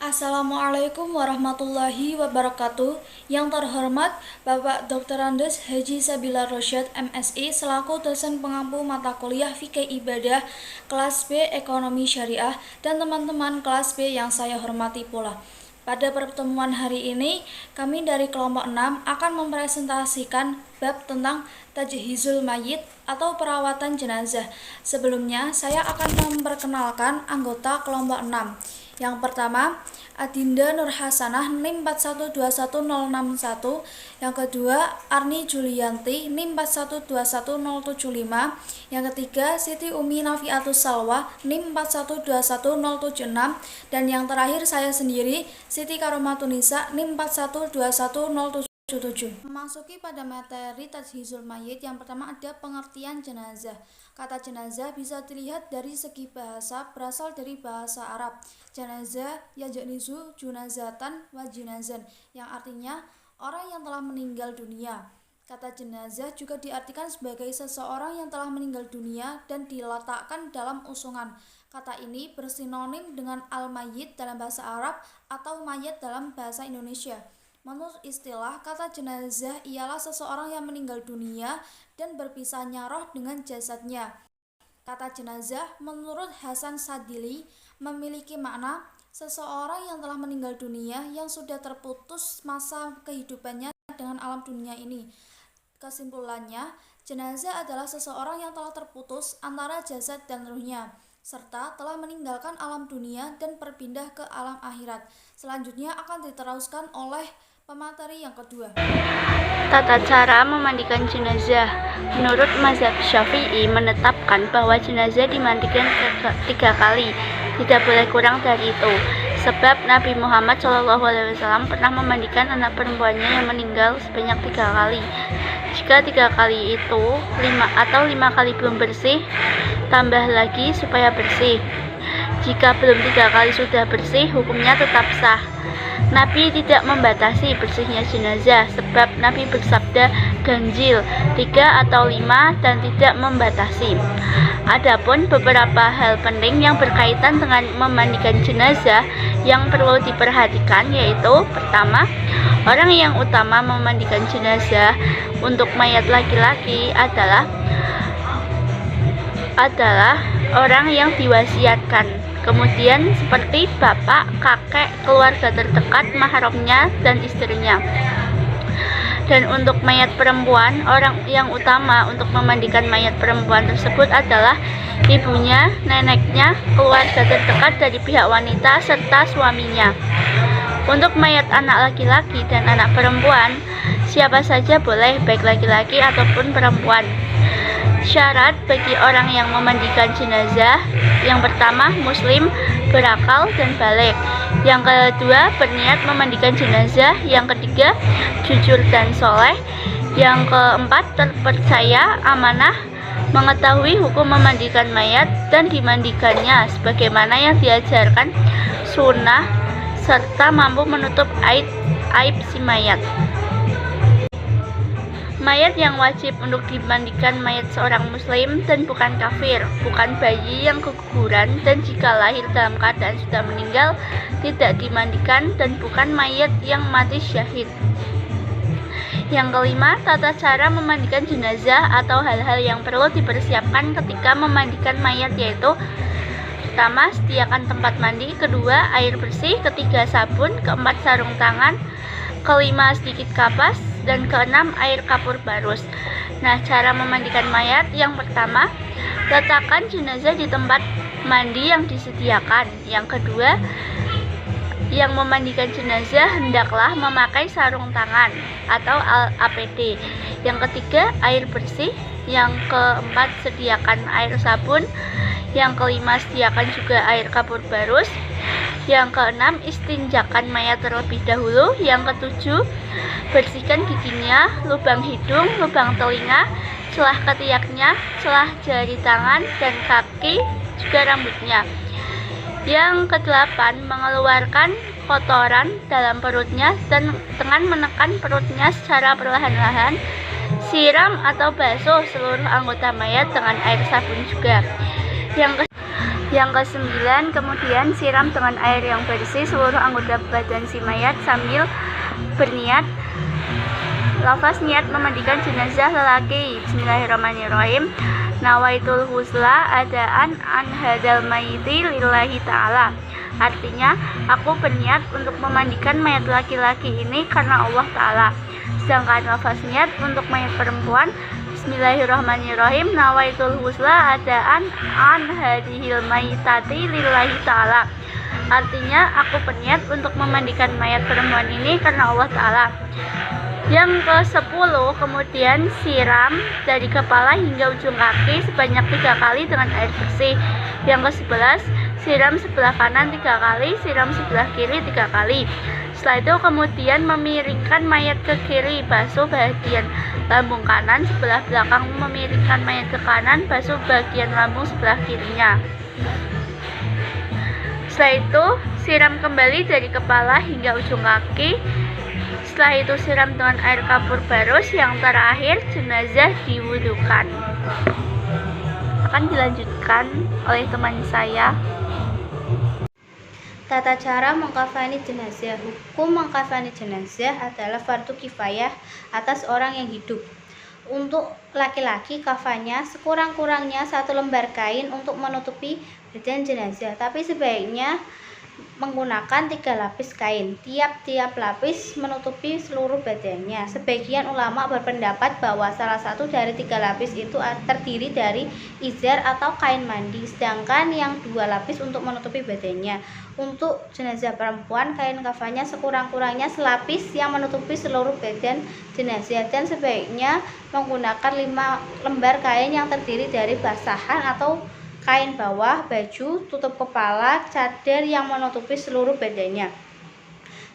Assalamualaikum warahmatullahi wabarakatuh. Yang terhormat Bapak Dr. Andes Haji Sabila Rosyad MSI selaku dosen pengampu mata kuliah Fikih Ibadah kelas B Ekonomi Syariah dan teman-teman kelas B yang saya hormati pula. Pada pertemuan hari ini, kami dari kelompok 6 akan mempresentasikan bab tentang tajhizul mayit atau perawatan jenazah. Sebelumnya, saya akan memperkenalkan anggota kelompok 6. Yang pertama, Adinda Nur Hasanah NIM 4121061. Yang kedua, Arni Julianti NIM 4121075. Yang ketiga, Siti Umi Nafiatus Salwa NIM 4121076. Dan yang terakhir saya sendiri, Siti Karomatunisa NIM 4121077. Memasuki pada materi tajhizul mayit, yang pertama ada pengertian jenazah. Kata jenazah bisa dilihat dari segi bahasa, berasal dari bahasa Arab. Jenazah yajnizu junazatan wa jinazan, yang artinya orang yang telah meninggal dunia. Kata jenazah juga diartikan sebagai seseorang yang telah meninggal dunia dan diletakkan dalam usungan. Kata ini bersinonim dengan al-mayyit dalam bahasa Arab atau mayat dalam bahasa Indonesia. Menurut istilah, kata jenazah ialah seseorang yang meninggal dunia dan berpisahnya roh dengan jasadnya. Kata jenazah menurut Hasan Sadili memiliki makna seseorang yang telah meninggal dunia yang sudah terputus masa kehidupannya dengan alam dunia ini. Kesimpulannya, jenazah adalah seseorang yang telah terputus antara jasad dan ruhnya, serta telah meninggalkan alam dunia dan berpindah ke alam akhirat. Selanjutnya akan diteruskan oleh pemateri yang kedua. Tata cara memandikan jenazah. Menurut mazhab Syafi'i menetapkan bahwa jenazah dimandikan 3 kali, tidak boleh kurang dari itu. Sebab Nabi Muhammad SAW pernah memandikan anak perempuannya yang meninggal sebanyak 3 kali. Jika 3 kali itu 5 kali belum bersih, tambah lagi supaya bersih. Jika belum 3 kali sudah bersih, hukumnya tetap sah. Nabi tidak membatasi bersihnya jenazah, sebab Nabi bersabda ganjil 3 atau 5 dan tidak membatasi. Adapun beberapa hal penting yang berkaitan dengan memandikan jenazah yang perlu diperhatikan, yaitu pertama, orang yang utama memandikan jenazah untuk mayat laki-laki adalah orang yang diwasiatkan. Kemudian seperti bapak, kakek, keluarga terdekat, mahramnya, dan istrinya. Dan untuk mayat perempuan, orang yang utama untuk memandikan mayat perempuan tersebut adalah ibunya, neneknya, keluarga terdekat dari pihak wanita, serta suaminya. Untuk mayat anak laki-laki dan anak perempuan, siapa saja boleh, baik laki-laki ataupun perempuan. Syarat bagi orang yang memandikan jenazah: yang pertama, muslim, berakal dan baligh. Yang kedua, berniat memandikan jenazah. Yang ketiga, jujur dan soleh. Yang keempat, terpercaya, amanah, mengetahui hukum memandikan mayat dan dimandikannya sebagaimana yang diajarkan sunnah, serta mampu menutup aib si mayat. Mayat yang wajib untuk dimandikan mayat seorang muslim dan bukan kafir, bukan bayi yang keguguran, dan jika lahir dalam keadaan sudah meninggal tidak dimandikan, dan bukan mayat yang mati syahid. Yang kelima, tata cara memandikan jenazah atau hal-hal yang perlu dipersiapkan ketika memandikan mayat, yaitu pertama, sediakan tempat mandi, kedua, air bersih, ketiga, sabun, keempat, sarung tangan, kelima, sedikit kapas, dan keenam, air kapur barus. Nah, cara memandikan mayat: yang pertama, letakkan jenazah di tempat mandi yang disediakan. Yang kedua, yang memandikan jenazah hendaklah memakai sarung tangan atau APD. Yang ketiga, air bersih. Yang keempat, sediakan air sabun. Yang kelima, sediakan juga air kapur barus. Yang keenam, istinjakan mayat terlebih dahulu. Yang ketujuh, bersihkan giginya, lubang hidung, lubang telinga, celah ketiaknya, celah jari tangan dan kaki, juga rambutnya. Yang kedelapan, mengeluarkan kotoran dalam perutnya dan dengan menekan perutnya secara perlahan-lahan. Siram atau basuh seluruh anggota mayat dengan air sabun juga. Yang Yang ke-9, kemudian siram dengan air yang bersih seluruh anggota badan si mayat sambil berniat. Lafaz niat memandikan jenazah lelaki. Bismillahirrahmanirrahim. Nawaitul husla adaan an hadal mayyiti lillahi ta'ala. Artinya, aku berniat untuk memandikan mayat laki-laki ini karena Allah Ta'ala. Sedangkan lafaz niat untuk mayat perempuan, Bismillahirrahmanirrahim. Nawaitul husla adaan an hadhil mayyitati lillahi ta'ala. Artinya, aku berniat untuk memandikan mayat perempuan ini karena Allah Ta'ala. Yang ke-10, kemudian siram dari kepala hingga ujung kaki sebanyak 3 kali dengan air bersih. Yang ke-11, siram sebelah kanan 3 kali, siram sebelah kiri 3 kali. Setelah itu kemudian memiringkan mayat ke kiri, basuh bagian lambung kanan sebelah belakang, memiringkan mayat ke kanan, basuh bagian lambung sebelah kirinya. Setelah itu siram kembali dari kepala hingga ujung kaki. Setelah itu siram dengan air kapur barus. Yang terakhir jenazah diwudukan. Akan dilanjutkan oleh teman saya. Tata cara mengkafani jenazah. Hukum mengkafani jenazah adalah fardu kifayah atas orang yang hidup. Untuk laki-laki, kafannya sekurang-kurangnya 1 lembar kain untuk menutupi badan jenazah, tapi sebaiknya menggunakan 3 lapis kain. Tiap-tiap lapis menutupi seluruh badannya. Sebagian ulama berpendapat bahwa salah satu dari 3 lapis itu terdiri dari izar atau kain mandi, sedangkan yang 2 lapis untuk menutupi badannya. Untuk jenazah perempuan, kain kafannya sekurang-kurangnya selapis yang menutupi seluruh badan jenazah, dan sebaiknya menggunakan 5 lembar kain yang terdiri dari basahan atau kain bawah, baju, tutup kepala, cadar yang menutupi seluruh badannya.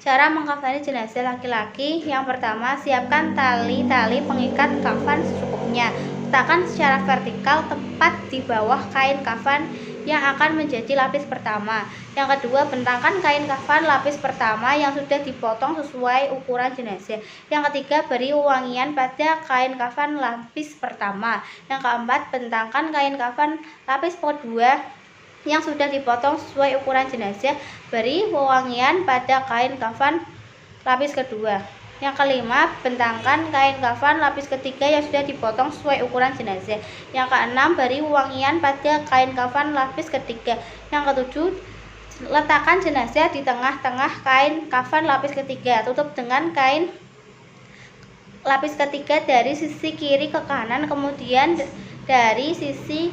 Cara mengkafani jenazah laki-laki. Yang pertama, siapkan tali-tali pengikat kafan secukupnya. Letakkan secara vertikal tepat di bawah kain kafan yang akan menjadi lapis pertama. Yang kedua, bentangkan kain kafan lapis pertama yang sudah dipotong sesuai ukuran jenazah. Yang ketiga, beri wangian pada kain kafan lapis pertama. Yang keempat, bentangkan kain kafan lapis kedua yang sudah dipotong sesuai ukuran jenazah. Beri wewangian pada kain kafan lapis kedua. Yang kelima, bentangkan kain kafan lapis ketiga yang sudah dipotong sesuai ukuran jenazah. Yang keenam, beri wangian pada kain kafan lapis ketiga. Yang ketujuh, letakkan jenazah di tengah-tengah kain kafan lapis ketiga. Tutup dengan kain lapis ketiga dari sisi kiri ke kanan, kemudian dari sisi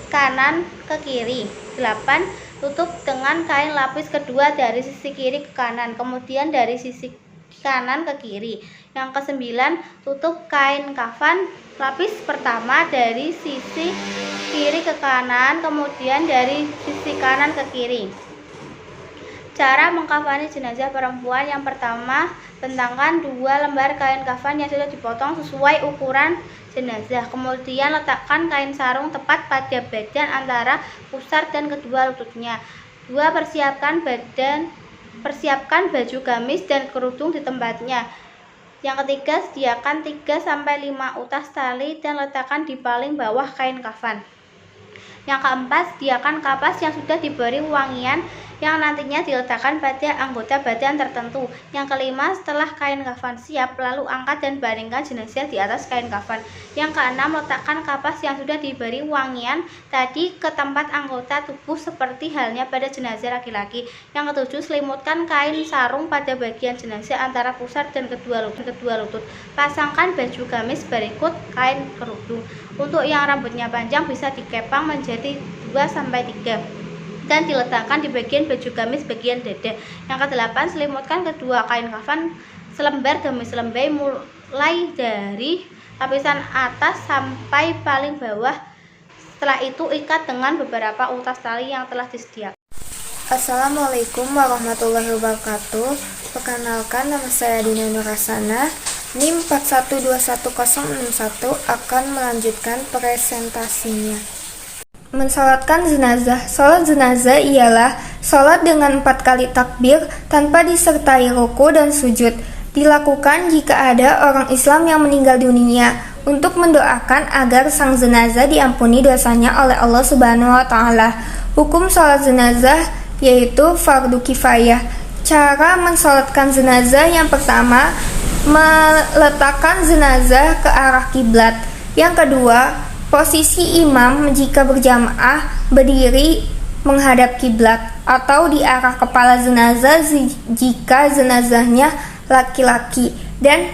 kanan ke kiri. 8. Tutup dengan kain lapis kedua dari sisi kiri ke kanan, kemudian dari sisi kanan ke kiri. Yang ke-9, tutup kain kafan lapis pertama dari sisi kiri ke kanan, kemudian dari sisi kanan ke kiri. Cara mengkafani jenazah perempuan. Yang pertama, bentangkan 2 lembar kain kafan yang sudah dipotong sesuai ukuran jenazah. Kemudian letakkan kain sarung tepat pada badan antara pusar dan kedua lututnya. 2. Persiapkan baju gamis dan kerudung di tempatnya. Yang ketiga, sediakan 3-5 utas tali dan letakkan di paling bawah kain kafan. Yang keempat, sediakan kapas yang sudah diberi wangian yang nantinya diletakkan pada anggota badan tertentu. Yang kelima, setelah kain kafan siap, lalu angkat dan baringkan jenazah di atas kain kafan. Yang keenam, letakkan kapas yang sudah diberi wangian tadi ke tempat anggota tubuh seperti halnya pada jenazah laki-laki. Yang ketujuh, selimutkan kain sarung pada bagian jenazah antara pusar dan kedua lutut. Pasangkan baju gamis berikut kain kerudung. Untuk yang rambutnya panjang bisa dikepang menjadi 2-3 dan diletakkan di bagian baju gamis bagian dada. Yang ke-8, selimutkan kedua kain kafan selembar demi selembar mulai dari lapisan atas sampai paling bawah. Setelah itu ikat dengan beberapa utas tali yang telah disediakan. Assalamualaikum warahmatullahi wabarakatuh. Perkenalkan, nama saya Dina Nurasana, NIM 412161, akan melanjutkan presentasinya. Mensalatkan jenazah. Salat jenazah ialah salat dengan 4 kali takbir tanpa disertai ruku dan sujud. Dilakukan jika ada orang Islam yang meninggal dunia, untuk mendoakan agar sang jenazah diampuni dosanya oleh Allah Subhanahu wa taala. Hukum sholat jenazah yaitu fardu kifayah. Cara mensolatkan jenazah yang pertama, meletakkan jenazah ke arah kiblat. Yang kedua, posisi imam jika berjamaah berdiri menghadap kiblat atau di arah kepala jenazah jika jenazahnya laki-laki, dan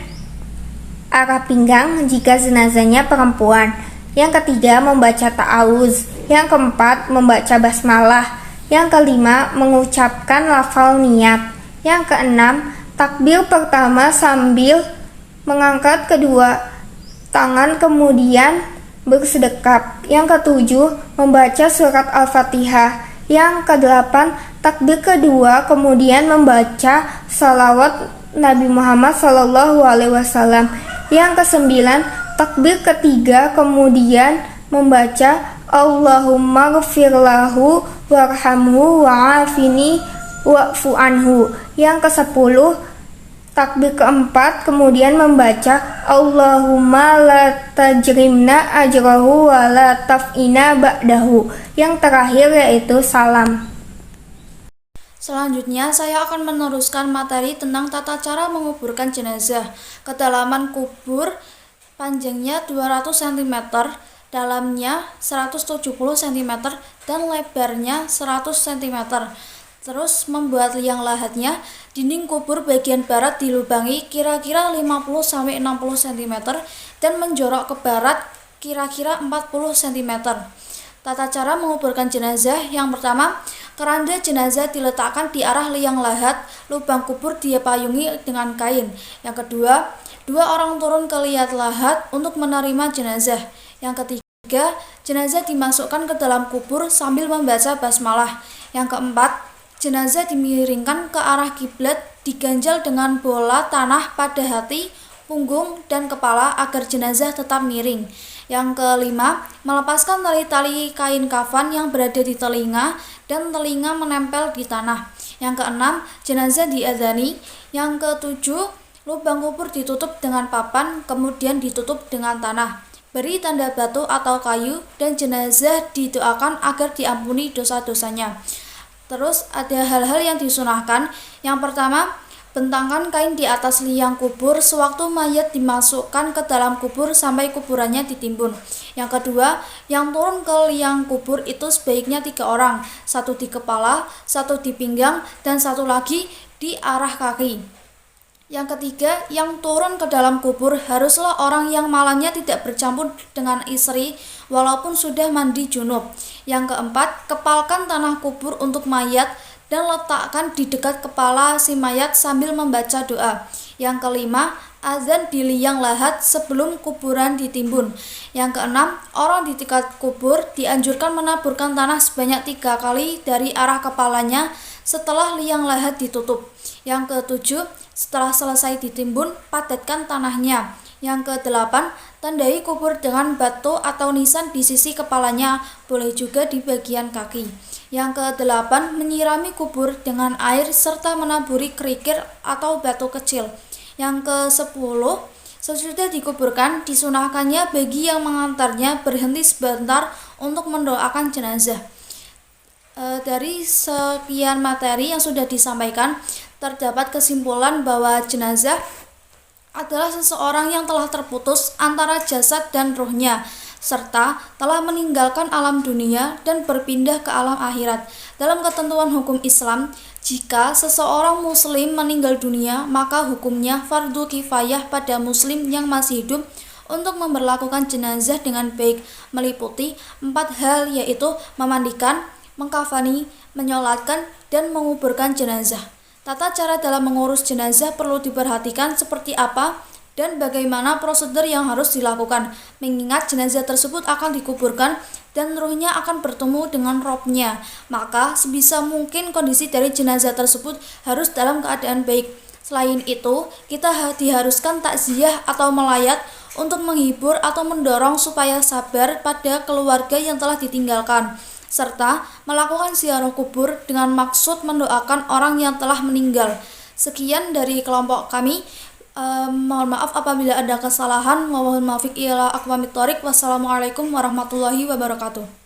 arah pinggang jika jenazahnya perempuan. Yang ketiga, membaca ta'awuz. Yang keempat, membaca basmalah. Yang kelima, mengucapkan lafal niat. Yang keenam, takbir pertama sambil mengangkat kedua tangan kemudian bersedekap. Yang ketujuh, membaca surat Al-Fatihah. Yang kedelapan, takbir kedua kemudian membaca salawat Nabi Muhammad SAW. Yang kesembilan, takbir ketiga kemudian membaca Allahumma ghfir lahu warhamhu wa'afini wa'fu anhu. Yang kesepuluh, takbir keempat kemudian membaca Allahumma la tajrimna ajrahu wa la taf'ina ba'dahu. Yang terakhir yaitu salam. Selanjutnya, saya akan meneruskan materi tentang tata cara menguburkan jenazah. Kedalaman kubur panjangnya 200 cm, dalamnya 170 cm, dan lebarnya 100 cm. Terus membuat liang lahatnya, dinding kubur bagian barat dilubangi kira-kira 50-60 cm dan menjorok ke barat kira-kira 40 cm. Tata cara menguburkan jenazah yang pertama, keranda jenazah diletakkan di arah liang lahat, lubang kubur dipayungi dengan kain. Yang kedua, dua orang turun ke liang lahat untuk menerima jenazah. Yang ketiga, jenazah dimasukkan ke dalam kubur sambil membaca basmalah. Yang keempat, jenazah dimiringkan ke arah kiblat, diganjal dengan bola tanah pada hati, punggung, dan kepala agar jenazah tetap miring. Yang kelima, melepaskan tali-tali kain kafan yang berada di telinga dan telinga menempel di tanah. Yang keenam, jenazah diadzani. Yang ketujuh, lubang kubur ditutup dengan papan, kemudian ditutup dengan tanah. Beri tanda batu atau kayu, dan jenazah didoakan agar diampuni dosa-dosanya. Terus ada hal-hal yang disunahkan. Yang pertama, bentangkan kain di atas liang kubur sewaktu mayat dimasukkan ke dalam kubur sampai kuburannya ditimbun. Yang kedua, yang turun ke liang kubur itu sebaiknya 3 orang, 1 di kepala, 1 di pinggang, dan 1 lagi di arah kaki. Yang ketiga, yang turun ke dalam kubur haruslah orang yang malamnya tidak bercampur dengan istri walaupun sudah mandi junub. Yang keempat, kepalkan tanah kubur untuk mayat dan letakkan di dekat kepala si mayat sambil membaca doa. Yang kelima, azan di liang lahat sebelum kuburan ditimbun. Yang keenam, orang di dekat kubur dianjurkan menaburkan tanah sebanyak 3 kali dari arah kepalanya setelah liang lahat ditutup. Yang ketujuh, setelah selesai ditimbun, padatkan tanahnya. Yang kedelapan, tandai kubur dengan batu atau nisan di sisi kepalanya, boleh juga di bagian kaki. Yang kedelapan, menyirami kubur dengan air serta menaburi kerikil atau batu kecil. Yang ke-10, sesudah dikuburkan, disunahkannya bagi yang mengantarnya berhenti sebentar untuk mendoakan jenazah. Dari sekian materi yang sudah disampaikan, terdapat kesimpulan bahwa jenazah adalah seseorang yang telah terputus antara jasad dan ruhnya, serta telah meninggalkan alam dunia dan berpindah ke alam akhirat. Dalam ketentuan hukum Islam, jika seseorang muslim meninggal dunia, maka hukumnya fardu kifayah pada muslim yang masih hidup untuk memperlakukan jenazah dengan baik, meliputi 4 hal, yaitu memandikan, mengkafani, menyolatkan, dan menguburkan jenazah. Tata cara dalam mengurus jenazah perlu diperhatikan seperti apa dan bagaimana prosedur yang harus dilakukan, mengingat jenazah tersebut akan dikuburkan dan ruhnya akan bertemu dengan robnya. Maka sebisa mungkin kondisi dari jenazah tersebut harus dalam keadaan baik. Selain itu, kita diharuskan takziah atau melayat untuk menghibur atau mendorong supaya sabar pada keluarga yang telah ditinggalkan, serta melakukan ziarah kubur dengan maksud mendoakan orang yang telah meninggal. Sekian dari kelompok kami. Mohon maaf apabila ada kesalahan. Mohon maaf ila aqwamit thoriq. Wassalamualaikum warahmatullahi wabarakatuh.